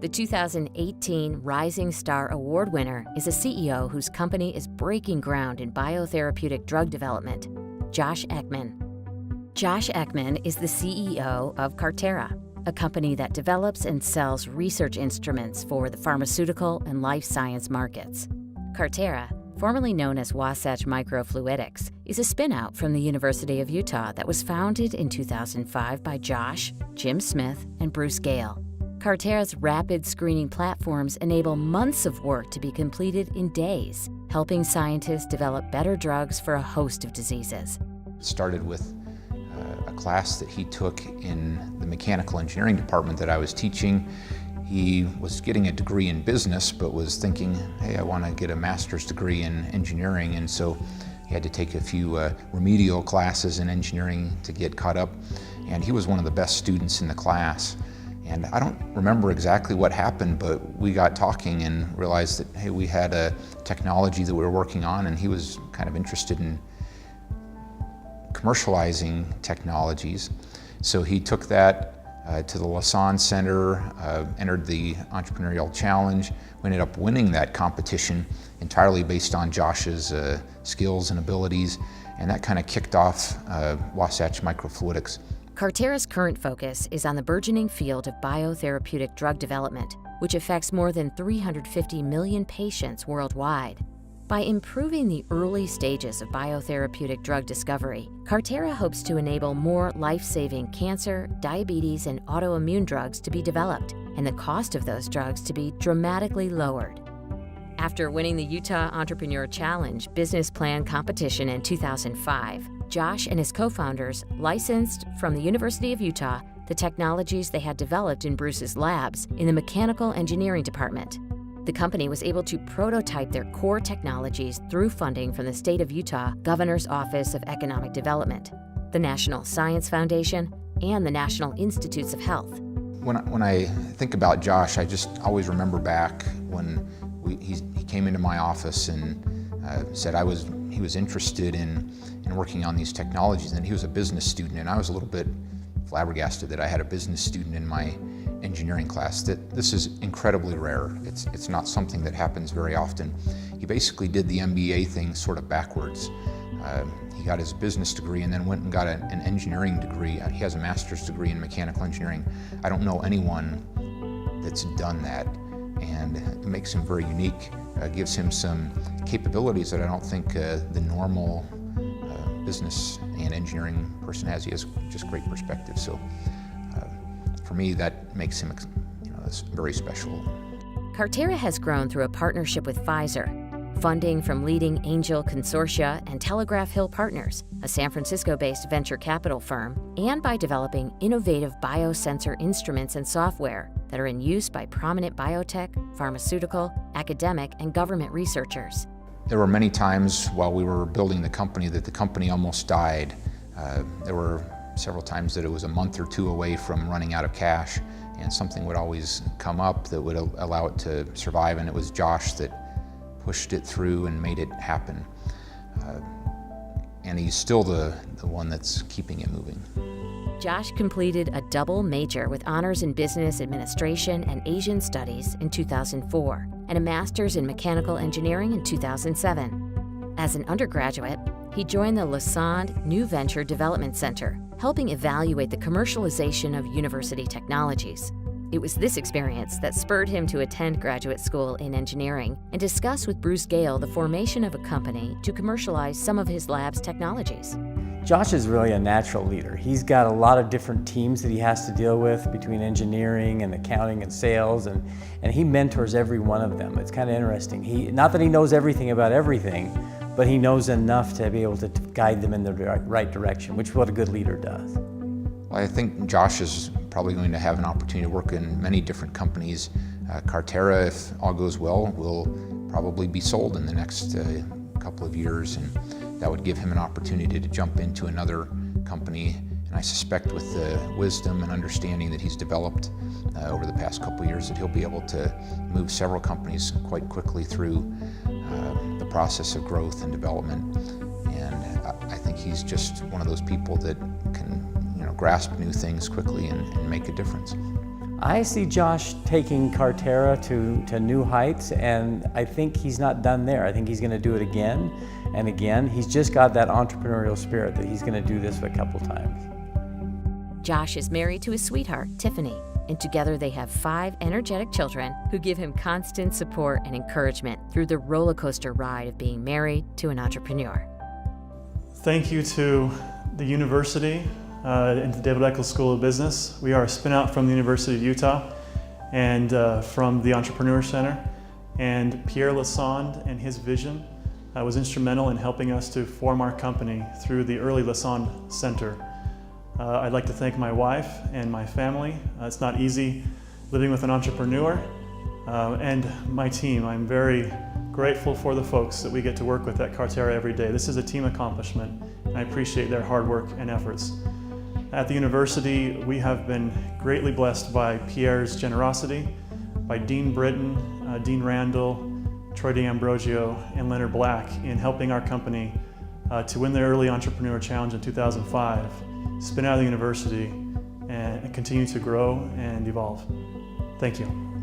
The 2018 Rising Star Award winner is a CEO whose company is breaking ground in biotherapeutic drug development, Josh Eckman. Josh Eckman is the CEO of Carterra, a company that develops and sells research instruments for the pharmaceutical and life science markets. Carterra, formerly known as Wasatch Microfluidics, is a spin-out from the University of Utah that was founded in 2005 by Josh, Jim Smith, and Bruce Gale. Carterra's rapid screening platforms enable months of work to be completed in days, helping scientists develop better drugs for a host of diseases. It started with a class that he took in the mechanical engineering department that I was teaching. He was getting a degree in business, but was thinking, hey, I want to get a master's degree in engineering, and so he had to take a few remedial classes in engineering to get caught up, and he was one of the best students in the class. And I don't remember exactly what happened, but we got talking and realized that, hey, we had a technology that we were working on, and he was kind of interested in commercializing technologies. So he took that to the Lausanne Center, entered the Entrepreneurial Challenge. We ended up winning that competition entirely based on Josh's skills and abilities, and that kind of kicked off Wasatch Microfluidics. Carterra's current focus is on the burgeoning field of biotherapeutic drug development, which affects more than 350 million patients worldwide. By improving the early stages of biotherapeutic drug discovery, Carterra hopes to enable more life-saving cancer, diabetes, and autoimmune drugs to be developed, and the cost of those drugs to be dramatically lowered. After winning the Utah Entrepreneur Challenge business plan competition in 2005, Josh and his co-founders licensed from the University of Utah the technologies they had developed in Bruce's labs in the mechanical engineering department. The company was able to prototype their core technologies through funding from the state of Utah Governor's Office of Economic Development, the National Science Foundation, and the National Institutes of Health. When I think about Josh, I just always remember back when he came into my office and said he was interested in working on these technologies, and he was a business student, and I was a little bit flabbergasted that I had a business student in my engineering class. This is incredibly rare. It's not something that happens very often. He basically did the MBA thing sort of backwards. He got his business degree and then went and got an engineering degree. He has a master's degree in mechanical engineering. I don't know anyone that's done that, and it makes him very unique. Gives him some capabilities that I don't think the normal business and engineering person has. He has just great perspective. So for me, that makes him very special. Carterra has grown through a partnership with Pfizer, funding from leading angel consortia and Telegraph Hill Partners, a San Francisco-based venture capital firm, and by developing innovative biosensor instruments and software that are in use by prominent biotech, pharmaceutical, academic, and government researchers. There were many times while we were building the company that the company almost died. There were several times that it was a month or two away from running out of cash, and something would always come up that would allow it to survive, and it was Josh that pushed it through and made it happen. And he's still the one that's keeping it moving. Josh completed a double major with honors in business administration and Asian studies in 2004, and a master's in mechanical engineering in 2007. As an undergraduate, he joined the Lausanne New Venture Development Center, helping evaluate the commercialization of university technologies. It was this experience that spurred him to attend graduate school in engineering and discuss with Bruce Gale the formation of a company to commercialize some of his lab's technologies. Josh is really a natural leader. He's got a lot of different teams that he has to deal with between engineering and accounting and sales, and he mentors every one of them. It's kind of interesting. Not that he knows everything about everything, but he knows enough to be able to guide them in the right direction, which is what a good leader does. Well, I think Josh is probably going to have an opportunity to work in many different companies. Carterra, if all goes well, will probably be sold in the next couple of years, and that would give him an opportunity to jump into another company. And I suspect with the wisdom and understanding that he's developed over the past couple of years, that he'll be able to move several companies quite quickly through the process of growth and development. And I think he's just one of those people that can grasp new things quickly and make a difference. I see Josh taking Carterra to new heights, and I think he's not done there. I think he's going to do it again and again. He's just got that entrepreneurial spirit that he's going to do this a couple times. Josh is married to his sweetheart, Tiffany, and together they have 5 energetic children who give him constant support and encouragement through the roller coaster ride of being married to an entrepreneur. Thank you to the university and the David Eccles School of Business. We are a spin-out from the University of Utah and from the Entrepreneur Center. And Pierre Lassonde and his vision was instrumental in helping us to form our company through the early Lassonde Center. I'd like to thank my wife and my family. It's not easy living with an entrepreneur, and my team. I'm very grateful for the folks that we get to work with at Carterra every day. This is a team accomplishment, and I appreciate their hard work and efforts. At the university, we have been greatly blessed by Pierre's generosity, by Dean Britton, Dean Randall, Troy D'Ambrosio, and Leonard Black in helping our company to win the Early Entrepreneur Challenge in 2005, spin out of the university, and continue to grow and evolve. Thank you.